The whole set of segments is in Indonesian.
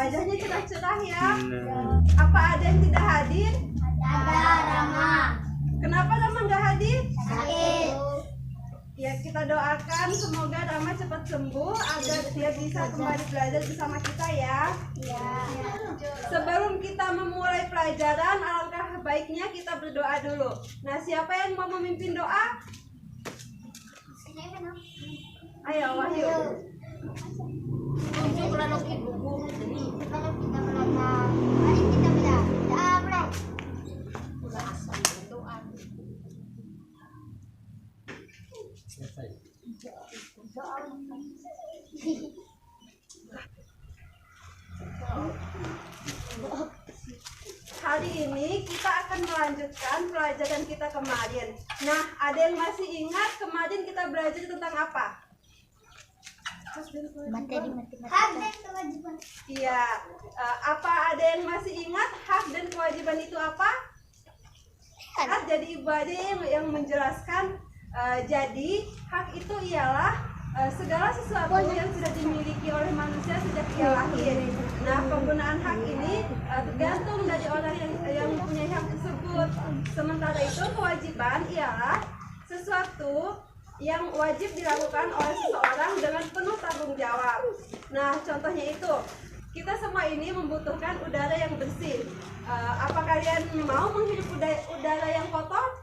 Wajahnya cerah-cerah ya. Apa ada yang tidak hadir? Ada Rama. Kenapa Rama nggak hadir? Sakit. Ya, kita doakan semoga Rama cepat sembuh agar dia bisa kembali belajar bersama kita ya. Ya. Sebelum kita memulai pelajaran, alangkah baiknya kita berdoa dulu. Nah, siapa yang mau memimpin doa? Ayo, Wahyu. Kita belajar. Mari kita belajar. Hari ini kita akan melanjutkan pelajaran kita kemarin. Nah, ada yang masih ingat kemarin kita belajar tentang apa? Materi matematika. Iya. Apa ada yang masih ingat hak dan kewajiban itu apa? Jadi Ibu Ade yang menjelaskan. Jadi hak itu ialah segala sesuatu yang sudah dimiliki oleh manusia sejak ia lahir. Nah, penggunaan hak ini tergantung dari orang yang mempunyai hak tersebut. Sementara itu kewajiban ialah sesuatu yang wajib dilakukan oleh seseorang dengan penuh tanggung jawab. Nah, contohnya itu kita semua ini membutuhkan udara yang bersih. Apa kalian mau menghirup udara yang kotor?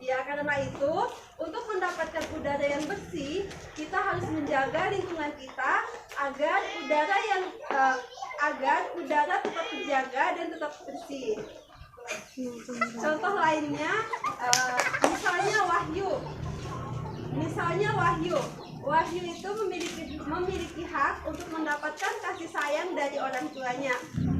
Ya, karena itu untuk mendapatkan udara yang bersih, kita harus menjaga lingkungan kita agar udara tetap terjaga dan tetap bersih. Contoh lainnya, misalnya Wahyu itu memiliki hak untuk mendapatkan kasih sayang dari orang tuanya.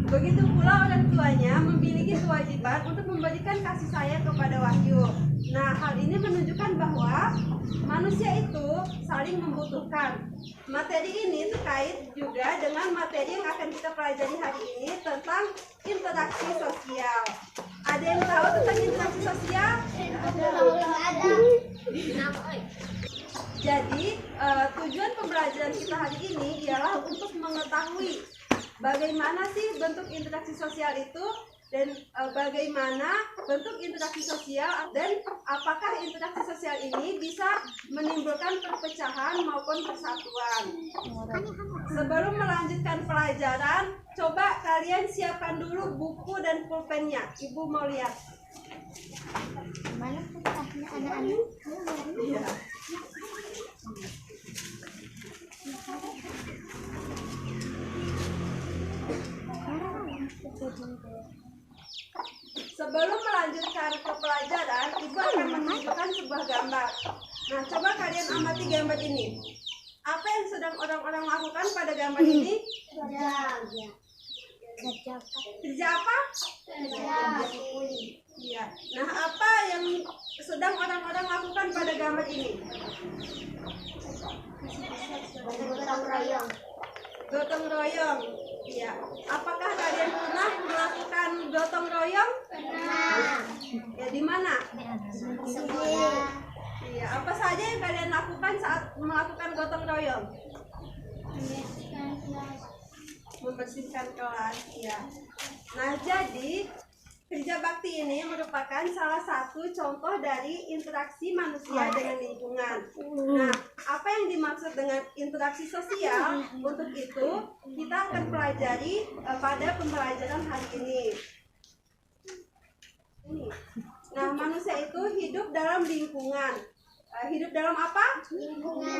Begitu pula orang tuanya memiliki kewajiban untuk memberikan kasih sayang kepada Wahyu. Nah, hal ini menunjukkan bahwa manusia itu saling membutuhkan. Materi ini terkait juga dengan materi yang akan kita pelajari hari ini tentang interaksi sosial. Ada yang tahu tentang interaksi sosial? Ada. Jadi, tujuan pembelajaran kita hari ini ialah untuk mengetahui bagaimana sih bentuk interaksi sosial itu dan bagaimana bentuk interaksi sosial dan apakah interaksi sosial ini bisa menimbulkan perpecahan maupun persatuan. Sebelum melanjutkan pelajaran, coba kalian siapkan dulu buku dan pulpennya. Ibu mau lihat. Mana pulpennya anak-anak? Iya. Sebelum melanjutkan ke pelajaran, Ibu akan menunjukkan sebuah gambar. Nah, coba kalian amati gambar ini. Apa yang sedang orang-orang lakukan pada gambar ini? Kerja apa? Iya. Nah, apa yang sedang orang-orang lakukan pada gambar ini? Gotong royong. Iya. Apakah kalian pernah melakukan gotong royong? Pernah. Ya, di mana? Sekolah. Iya. Apa saja yang kalian lakukan saat melakukan gotong royong? Membersihkan kelas. Ya. Nah, jadi kerja bakti ini merupakan salah satu contoh dari interaksi manusia dengan lingkungan. Nah, apa yang dimaksud dengan interaksi sosial? Untuk itu, kita akan pelajari pada pembelajaran hari ini. Nah, manusia itu hidup dalam lingkungan. Hidup dalam apa? Lingkungan.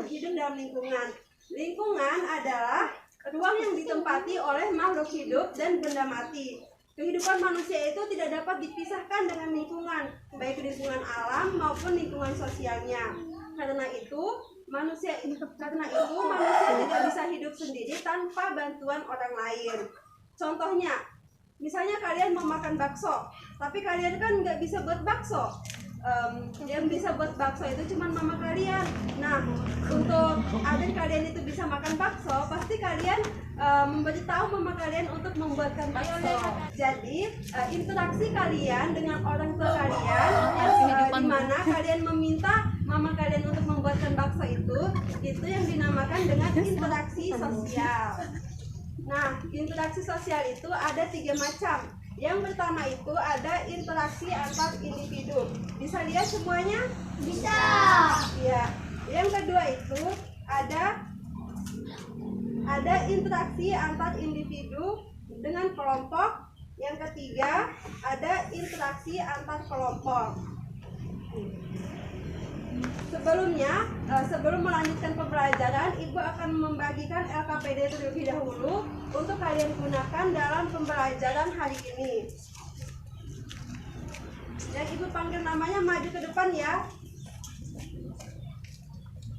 Hidup dalam lingkungan. Lingkungan adalah ruang yang ditempati oleh makhluk hidup dan benda mati. Kehidupan manusia itu tidak dapat dipisahkan dengan lingkungan, baik lingkungan alam maupun lingkungan sosialnya. Karena itu manusia tidak bisa hidup sendiri tanpa bantuan orang lain. Contohnya, misalnya kalian mau makan bakso, tapi kalian kan nggak bisa buat bakso. yang bisa buat bakso itu cuma mama kalian. Nah, untuk agar kalian itu bisa makan bakso, pasti kalian memberitahu mama kalian untuk membuatkan bakso. Jadi interaksi kalian dengan orang tua kalian, di mana kalian meminta mama kalian untuk membuatkan bakso itu yang dinamakan dengan interaksi sosial. Nah, interaksi sosial itu ada 3 macam. Yang pertama itu ada interaksi antar individu. Bisa lihat semuanya? Bisa. Ya. Yang kedua itu ada interaksi antar individu dengan kelompok. Yang ketiga ada interaksi antar kelompok. Sebelum melanjutkan pembelajaran, Ibu akan membagikan LKPD terlebih dahulu untuk kalian gunakan dalam pembelajaran hari ini. Yang Ibu panggil namanya maju ke depan ya.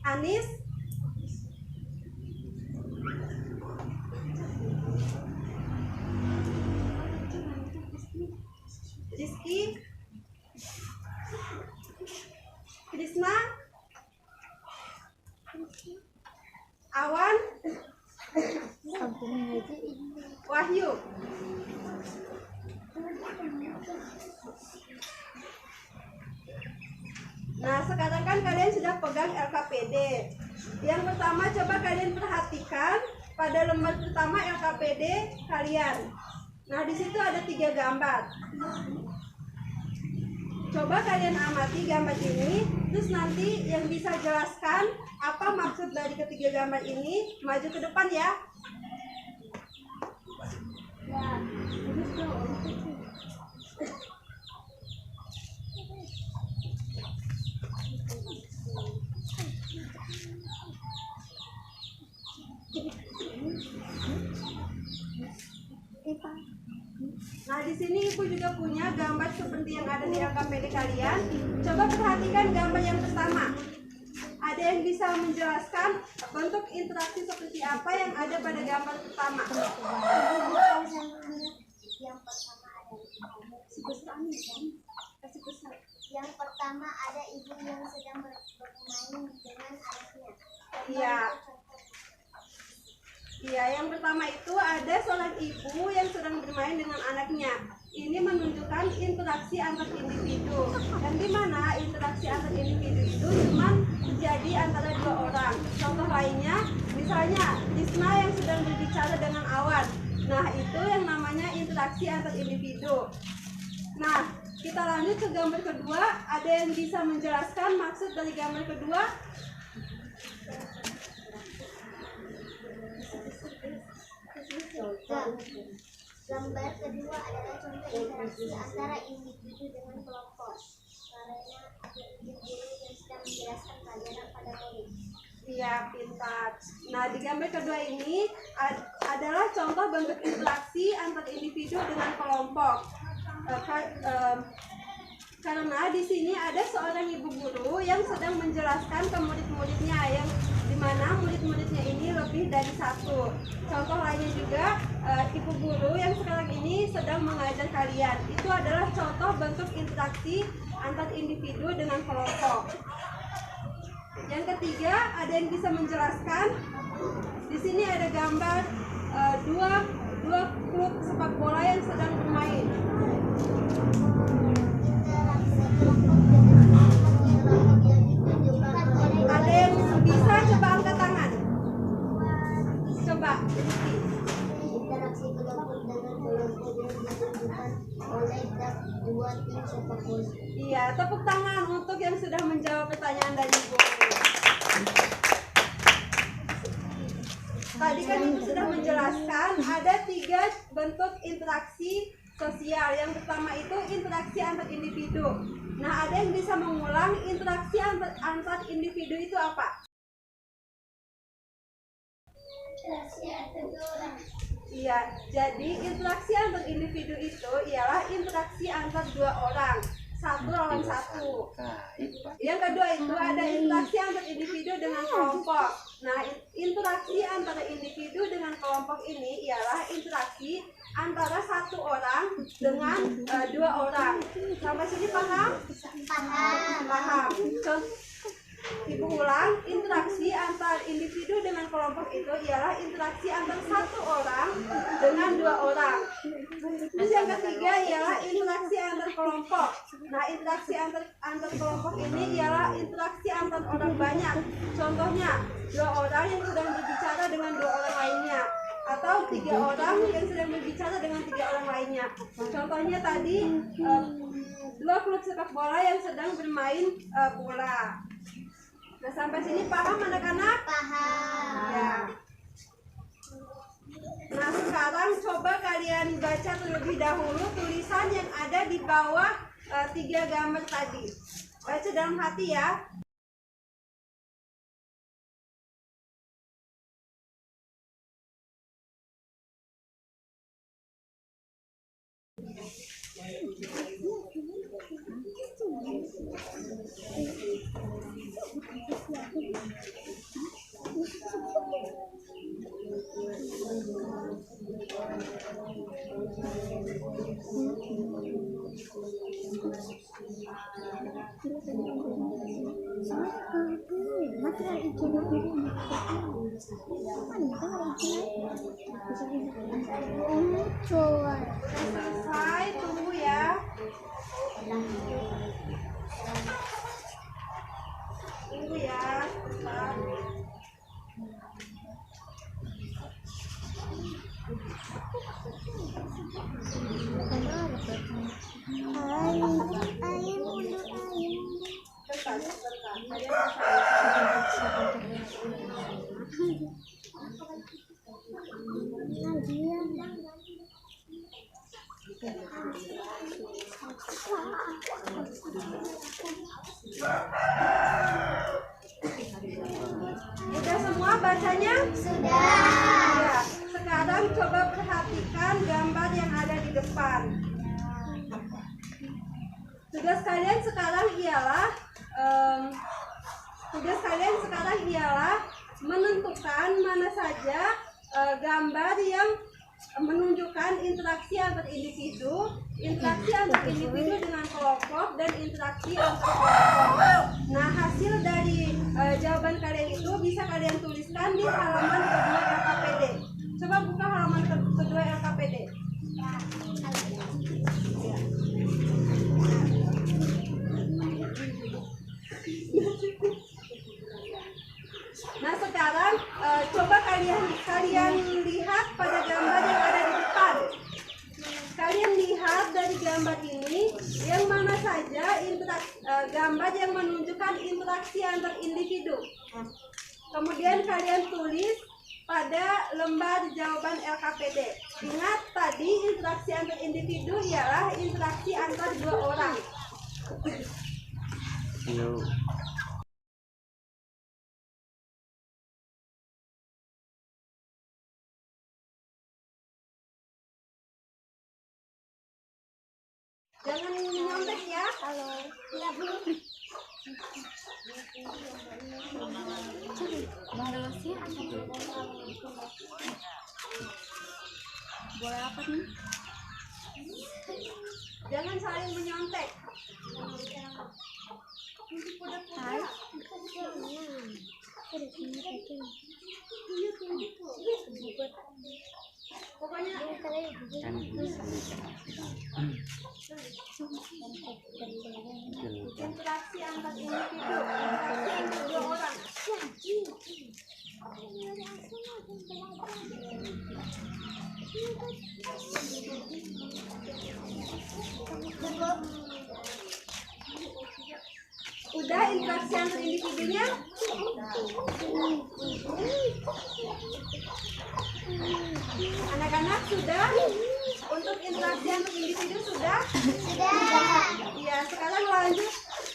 Anis, Rizky, Krisna, Awan, Wahyu. Nah, sekarang kan kalian sudah pegang LKPD. Yang pertama, coba kalian perhatikan pada lembar pertama LKPD kalian. Nah, di situ ada 3 gambar. Coba kalian amati gambar ini, terus nanti yang bisa jelaskan apa maksud dari ketiga gambar ini, maju ke depan ya. Nah, di sini Ibu juga punya gambar seperti yang ada di LKPD kalian. Coba perhatikan gambar yang pertama. Ada yang bisa menjelaskan bentuk interaksi seperti apa yang ada pada gambar pertama? Yang pertama ada ibu yang sedang bermain dengan anaknya. Iya. Iya, yang pertama itu ada seorang ibu yang sedang bermain dengan anaknya. Ini menunjukkan interaksi antar individu. Dan di mana interaksi antar individu itu cuma terjadi antara 2 orang. Contoh lainnya, misalnya Risma yang sedang berbicara dengan Awan. Nah, itu yang namanya interaksi antar individu. Nah, kita lanjut ke gambar kedua. Ada yang bisa menjelaskan maksud dari gambar kedua? Gambar kedua adalah contoh interaksi antara individu dengan kelompok. Karena ada ibu guru yang sedang menjelaskan pelajaran pada murid. Iya, pintar. Nah, di gambar kedua ini adalah contoh bentuk interaksi antar individu dengan kelompok. Karena di sini ada seorang ibu guru yang sedang menjelaskan ke murid-muridnya, yang dimana murid-muridnya ini lebih dari 1. Contoh lainnya juga, ibu guru yang sekarang ini sedang mengajar kalian. Itu adalah contoh bentuk interaksi antar individu dengan kelompok. Yang ketiga, ada yang bisa menjelaskan? Di sini ada gambar dua klub sepak bola yang sedang bermain. Ada yang bisa coba angkat tangan? Coba. Interaksi kelompok dengan kelompok yang ditunjukkan oleh 2 tim sepak bola. Iya, tepuk tangan untuk yang sudah menjawab pertanyaan dari Ibu. Tadi kan Ibu sudah menjelaskan ada 3 bentuk interaksi sosial. Yang pertama itu interaksi antar individu. Nah, ada yang bisa mengulang interaksi antar individu itu apa? Interaksi antar 2 orang. Iya, jadi interaksi antar individu itu ialah interaksi antar 2 orang. 1 lawan 1. Yang kedua itu ada interaksi antar individu dengan kelompok. Nah, interaksi antara individu dengan kelompok ini ialah interaksi antara satu orang dengan dua orang. Sampai sini paham? Paham. Ibu ulang, interaksi antar individu dengan kelompok itu ialah interaksi antar satu orang dengan dua orang. Terus yang ketiga ialah interaksi antar kelompok. Nah, interaksi antar kelompok ini ialah interaksi antar orang banyak. Contohnya, dua orang yang sedang berbicara dengan dua orang lainnya, atau tiga orang yang sedang berbicara dengan tiga orang lainnya. Contohnya tadi dua klub sepak bola yang sedang bermain bola. Nah, sampai sini paham anak-anak? Paham. Ya. Nah, sekarang coba kalian baca terlebih dahulu tulisan yang ada di bawah tiga gambar tadi. Baca dalam hati ya. Selesai, tunggu ya. Tunggu ya. Udah semua bacanya? Sudah. Ya, sekarang coba perhatikan gambar yang ada di depan. Tugas kalian sekarang ialah menentukan mana saja gambar yang menunjukkan interaksi antar individu dengan kelompok, dan interaksi antar kelompok. Nah, hasil dari jawaban kalian itu bisa kalian tuliskan di halaman kedua LKPD. Coba buka halaman kedua LKPD. Nah, sekarang coba kalian lihat pada gambar yang ada di depan. Kalian lihat dari gambar ini yang mana saja gambar yang menunjukkan interaksi antar individu. Kemudian kalian tulis pada lembar jawaban LKPD. Ingat tadi interaksi antar individu ialah interaksi antar dua orang. Jangan nyontek ya. Halo. Ya, Bu. Boleh apa nih? Jangan saling menyontek. Pokoknya interaksi antar individu, interaksi dua orang. Udah interaksi antar individunya? Anak-anak sudah? Untuk interaksi antar individu sudah? Sudah. Ya, sekarang lanjut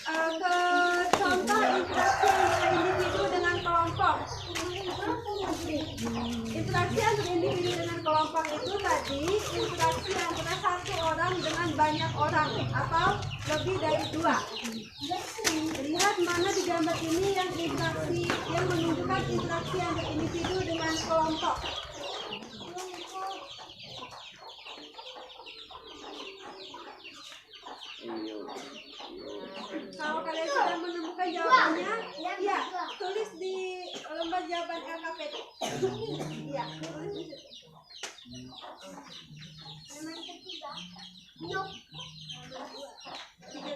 ke contoh interaksi antara individu dengan kelompok. Interaksi antara individu dengan kelompok itu tadi interaksi antara satu orang dengan banyak orang atau lebih dari dua. Lihat mana di gambar ini yang menunjukkan interaksi antar individu dengan kelompok. Kalau kalian sudah menemukan jawabannya, ya tulis di lembar jawaban LKPD. Ya, tulis di situ. Yang ketiga, yuk. Tiga.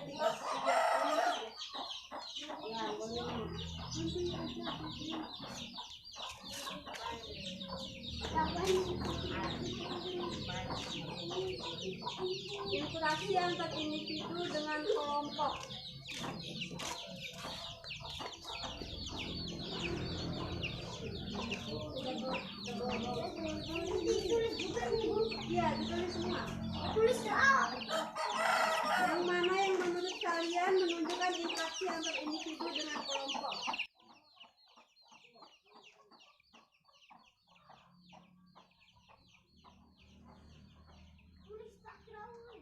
Interaksi antar individu dengan kelompok. Ditulis juga nih, Bu. Iya, ditulis semua. Tulis doang. Yang mana yang menurut kalian menunjukkan interaksi antar individu dengan kelompok? Tulis background.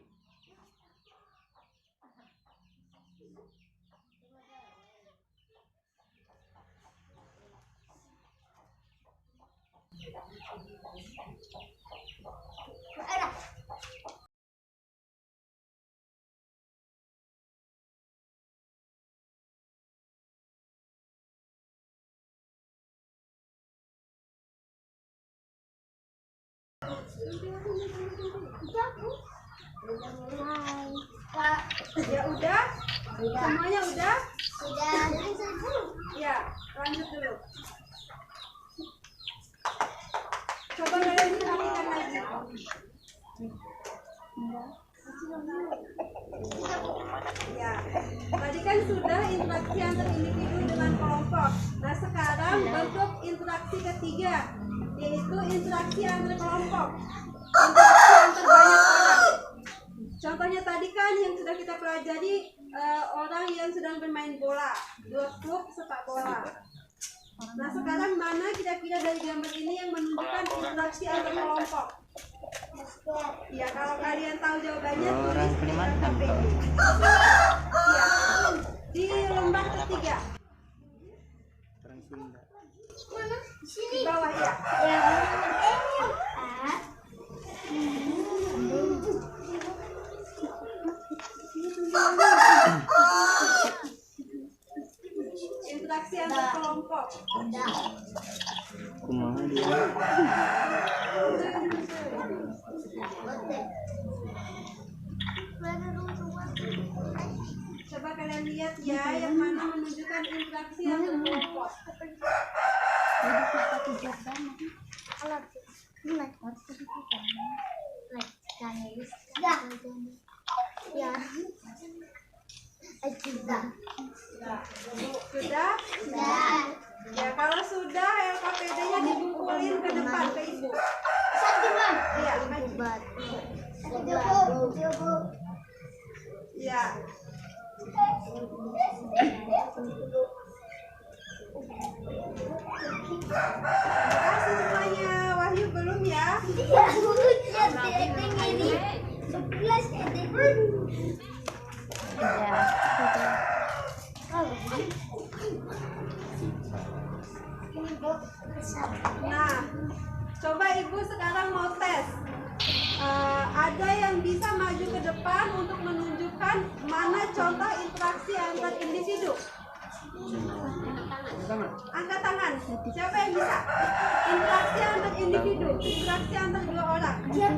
Ada. Udah, Bu. Udah mulai. Kak, Ya udah? Semuanya udah? sudah. Ya, lanjut dulu. Coba kalian perhatikan lagi. Ya, tadi kan sudah interaksi antar individu dengan kelompok. Nah, sekarang bentuk interaksi ketiga, yaitu interaksi antar kelompok. Interaksi antar banyak orang. Contohnya tadi kan yang sudah kita pelajari, orang yang sedang bermain bola, 2 klub sepak bola. Nah, sekarang mana kira-kira dari gambar ini yang menunjukkan interaksi antar kelompok? Ya, kalau kalian tahu jawabannya tulis di LKPD. Ya, di lembar ketiga. Mana? Di sini. Di bawah ya. Interaksi antar kelompok. Kumaha dia? Coba kalian lihat ya, yang mana menunjukkan interaksi antar kelompok. Ya. Sudah. Sudah? Sudah. Ya, kalau sudah LKPD-nya dibungkulin ke depan ke ibu. Iya, maju. Ya. Terima kasih semuanya. Wahyu belum ya? Nah, coba ibu sekarang mau tes. Ada yang bisa maju ke depan untuk menunjukkan mana contoh interaksi antar individu? Angkat tangan. Siapa yang bisa? Interaksi antar individu, interaksi antar 2 orang. Ya,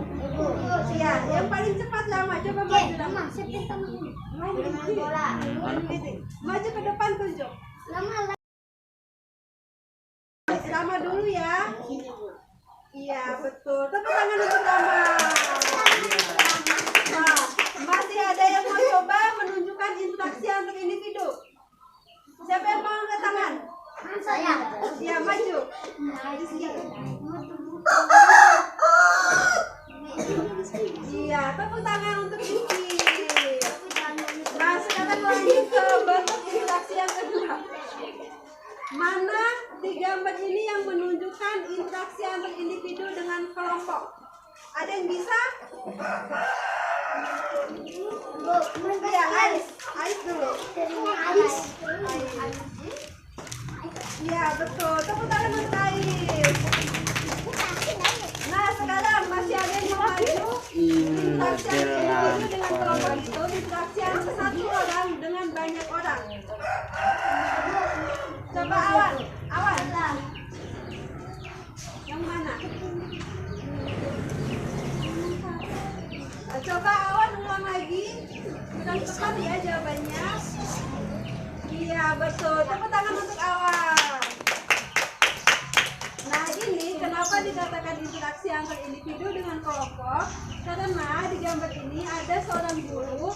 yang paling cepat lama. Coba maju lama. Maju ke depan tunjuk. Lama dulu ya. Iya, betul. Tepuk tangan untuk Rama. Nah, masih ada yang mau coba menunjukkan interaksi antar individu? Siapa yang mau angkat tangan? Saya. Ya, maju. Di sini. Iya, tepuk tangan untuk Rizky. Nah, sekarang lanjut ke bentuk interaksi yang kedua. Mana di gambar ini yang menunjukkan interaksi antar individu dengan kelompok? Ada yang bisa? Ya, Ais dulu. Ais. Ya, betul. Tepuk tangan untuk Ais. Nah, sekarang masih ada yang mau maju. Interaksi yang individu dengan kelompok itu interaksi antara satu orang dengan banyak orang. Coba Awan. Yang mana? Coba Awan ulang lagi. Kurang tepat ya jawabannya. Iya, betul. Tepuk tangan untuk Awan. Nah, ini kenapa dikatakan interaksi antar individu dengan kelompok? Karena di gambar ini ada seorang guru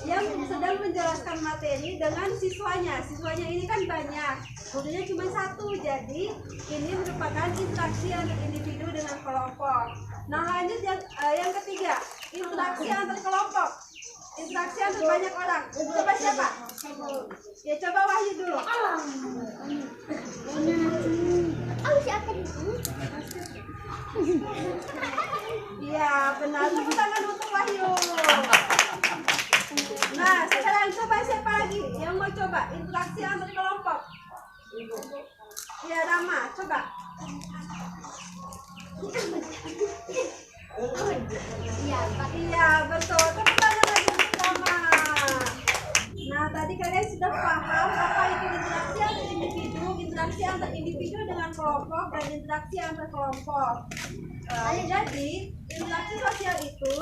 yang sedang menjelaskan materi dengan siswanya. Siswanya ini kan banyak, gurunya cuma satu, jadi ini merupakan interaksi antar individu dengan kelompok. Nah, lanjut yang ketiga, interaksi antar kelompok. Interaksi antar banyak orang. Coba siapa? Ya, coba Wahyu dulu. Siapa itu? Iya, benar. Tepuk tangan untuk Wahyu. Nah, sekarang coba siapa lagi yang mau coba interaksi antar kelompok? Ya, Rama, coba. Iya, betul. Tepuk tangan lagi untuk Rama. Nah, tadi kalian sudah paham apa itu interaksi antar individu, interaksi antar individu dengan kelompok, dan interaksi antar kelompok. Jadi, interaksi sosial itu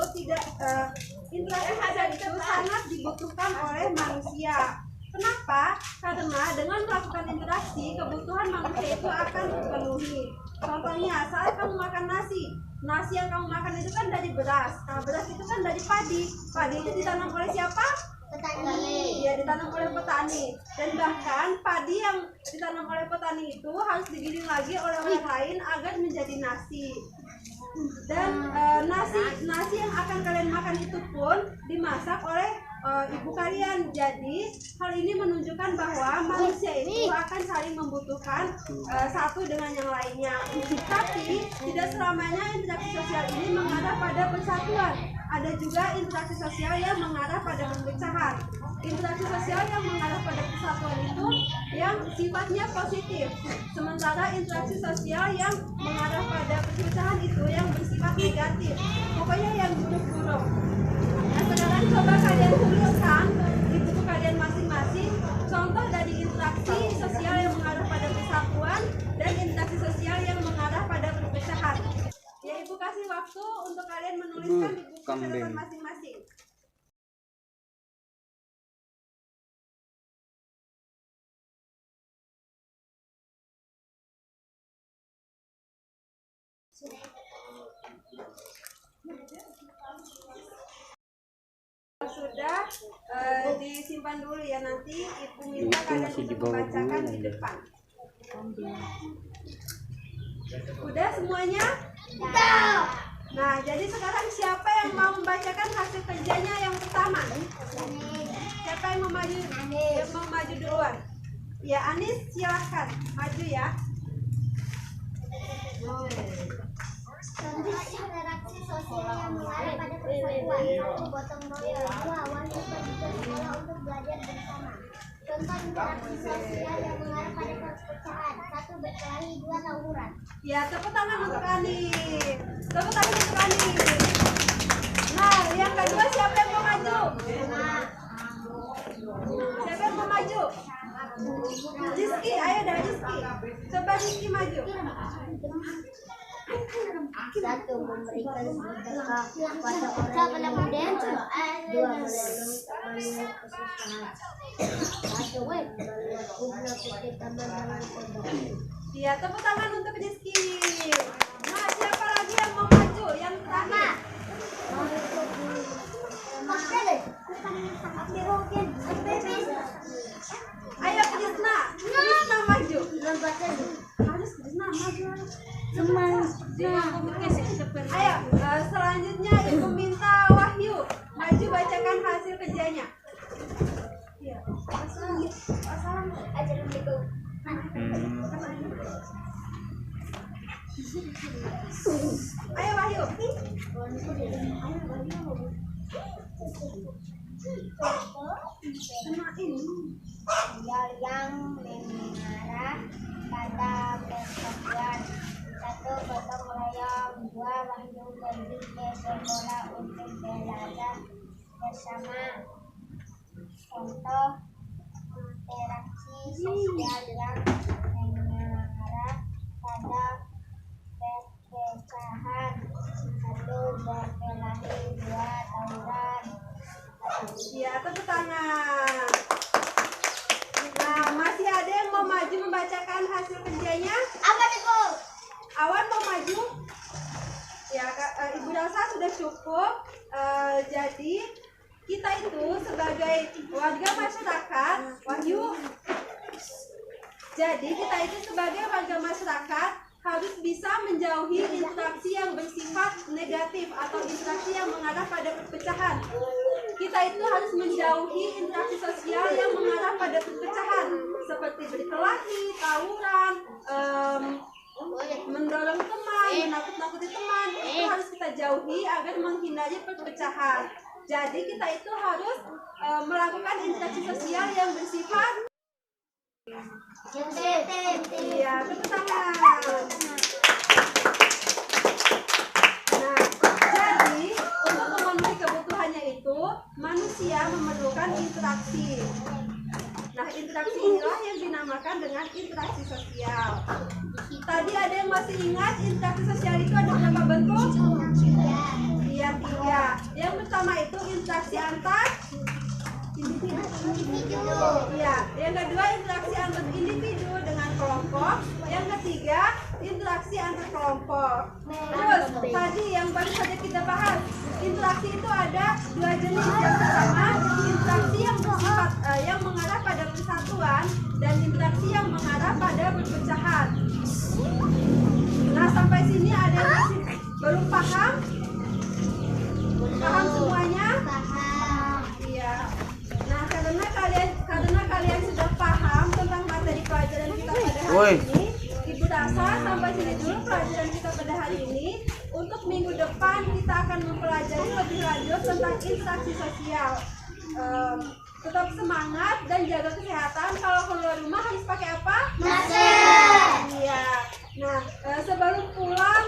sangat dibutuhkan oleh manusia. Kenapa? Karena dengan melakukan interaksi, kebutuhan manusia itu akan terpenuhi. Contohnya, saat kamu makan nasi yang kamu makan itu kan dari beras. Nah, beras itu kan dari padi. Padi itu ditanam oleh siapa? Petani. Ya, ditanam oleh petani. Dan bahkan padi yang ditanam oleh petani itu harus digiling lagi oleh orang lain agar menjadi nasi. Dan nasi yang akan kalian makan itu pun dimasak oleh ibu kalian. Jadi hal ini menunjukkan bahwa manusia itu akan saling membutuhkan satu dengan yang lainnya. Tapi tidak selamanya interaksi sosial ini mengarah pada persatuan. Ada juga interaksi sosial yang mengarah pada perpecahan. Interaksi sosial yang mengarah pada persatuan itu yang sifatnya positif. Sementara interaksi sosial yang mengarah pada perpecahan itu yang bersifat negatif. Pokoknya yang buruk-buruk. Nah, sekarang coba kalian tuliskan di buku kalian masing-masing contoh dari interaksi sosial yang mengarah pada persatuan dan interaksi sosial yang mengarah pada perpecahan. Ya, Ibu kasih waktu untuk kalian menuliskan di buku catatan masing-masing. Sudah disimpan dulu ya, nanti Ibu minta kalian untuk membacakan di depan. Udah semuanya? Nah, jadi sekarang siapa yang mau membacakan hasil kerjanya yang pertama? Siapa yang mau maju? Yang mau maju duluan? Ya, Anis, silahkan maju ya. Contoh interaksi sosial yang mengarah pada persatuan. 1. Gotong royong. 2. Wanita pergi ke sekolah untuk belajar bersama. Contoh interaksi sosial yang mengarah pada perpecahan. 1. Berkelahi. 2. tawuran. Ya, tepuk tangan untuk Anis. Tepuk tangan untuk Anis. Nah, yang kedua siapa yang mau maju? Siapa yang mau maju? Rizky, ayo dah Rizky. Coba Rizky maju. 1. Memberikan sedekah kepada orang yang membutuhkan. 2. Menolong kesusahan. 1. Membangun kita dengan kodok. Iya, tepuk tangan untuk Rizky. Nah, siapa lagi yang mau maju? Yang terakhir. Ayo Krisna. Krisna maju. Harus Krisna maju. Ayo, selanjutnya Ibu minta Wahyu maju bacakan hasil kerjanya. Iya. Assalamualaikum. Ayo Wahyu. Sosial yang mengarah pada persatuan. 1. Gotong royong. 2. Wahyu pergi ke sekolah untuk belajar bersama. Contoh interaksi sosial yang mengarah pada perpecahan. 1. Berkelahi. 2. tawuran. Ya, tepuk tangan. Nah, masih ada yang mau maju membacakan hasil kerjanya? Apa nih, Bu? Awan mau maju? Ya, Ibu Elsa sudah cukup. Jadi kita itu sebagai warga masyarakat, Wahyu. Jadi kita itu sebagai warga masyarakat harus bisa menjauhi interaksi yang bersifat negatif atau interaksi yang mengarah pada perpecahan. Kita itu harus menjauhi interaksi sosial yang mengarah pada perpecahan, seperti berkelahi, tawuran, mendorong teman, menakut-nakuti teman. Itu harus kita jauhi agar menghindari perpecahan. Jadi kita itu harus melakukan interaksi sosial yang bersifat iya, tepuk tangan. Nah, jadi untuk memenuhi kebutuhannya itu manusia memerlukan interaksi. Nah, interaksi inilah yang dinamakan dengan interaksi sosial. Tadi ada yang masih ingat interaksi sosial itu ada berapa bentuk? Iya, 3. Yang pertama itu interaksi antar individu. Iya, yang kedua interaksi antar individu dengan kelompok. Yang ketiga interaksi antar kelompok. Terus tadi yang baru saja kita bahas, interaksi itu ada 2 jenis. Yang pertama interaksi yang bersifat yang mengarah pada persatuan dan interaksi yang mengarah pada perpecahan. Nah, sampai sini ada yang masih belum paham? Paham semuanya? Paham. Iya. Nah, karena kalian sudah paham tentang materi pelajaran kita pada hari ini, Ibu rasa sampai sini dulu pelajaran kita pada hari ini. Untuk minggu depan kita akan mempelajari lebih lanjut tentang interaksi sosial. Tetap semangat dan jaga kesehatan. Kalau keluar rumah harus pakai apa? Masker. Iya. Nah, sebelum pulang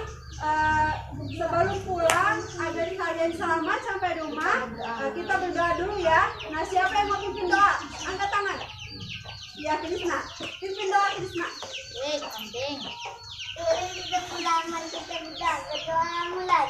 agar kalian selamat sampai rumah, kita berdoa dulu ya. Nah, siapa yang mau pimpin doa? Angkat tangan. Ya, Krisna. Pimpin doa, Krisna. Penting. Kita pulang, mari kita berdoa mulai.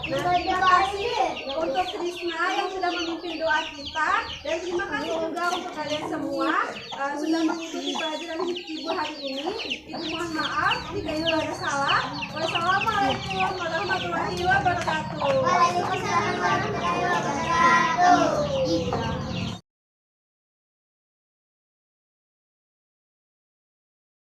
Terima kasih untuk Krisna yang sudah memimpin doa kita, dan terima kasih juga untuk kalian semua sudah mengikuti pelajaran Ibu hari ini. Ibu mohon maaf jika itu ada salah. Wassalamualaikum warahmatullahi wabarakatuh.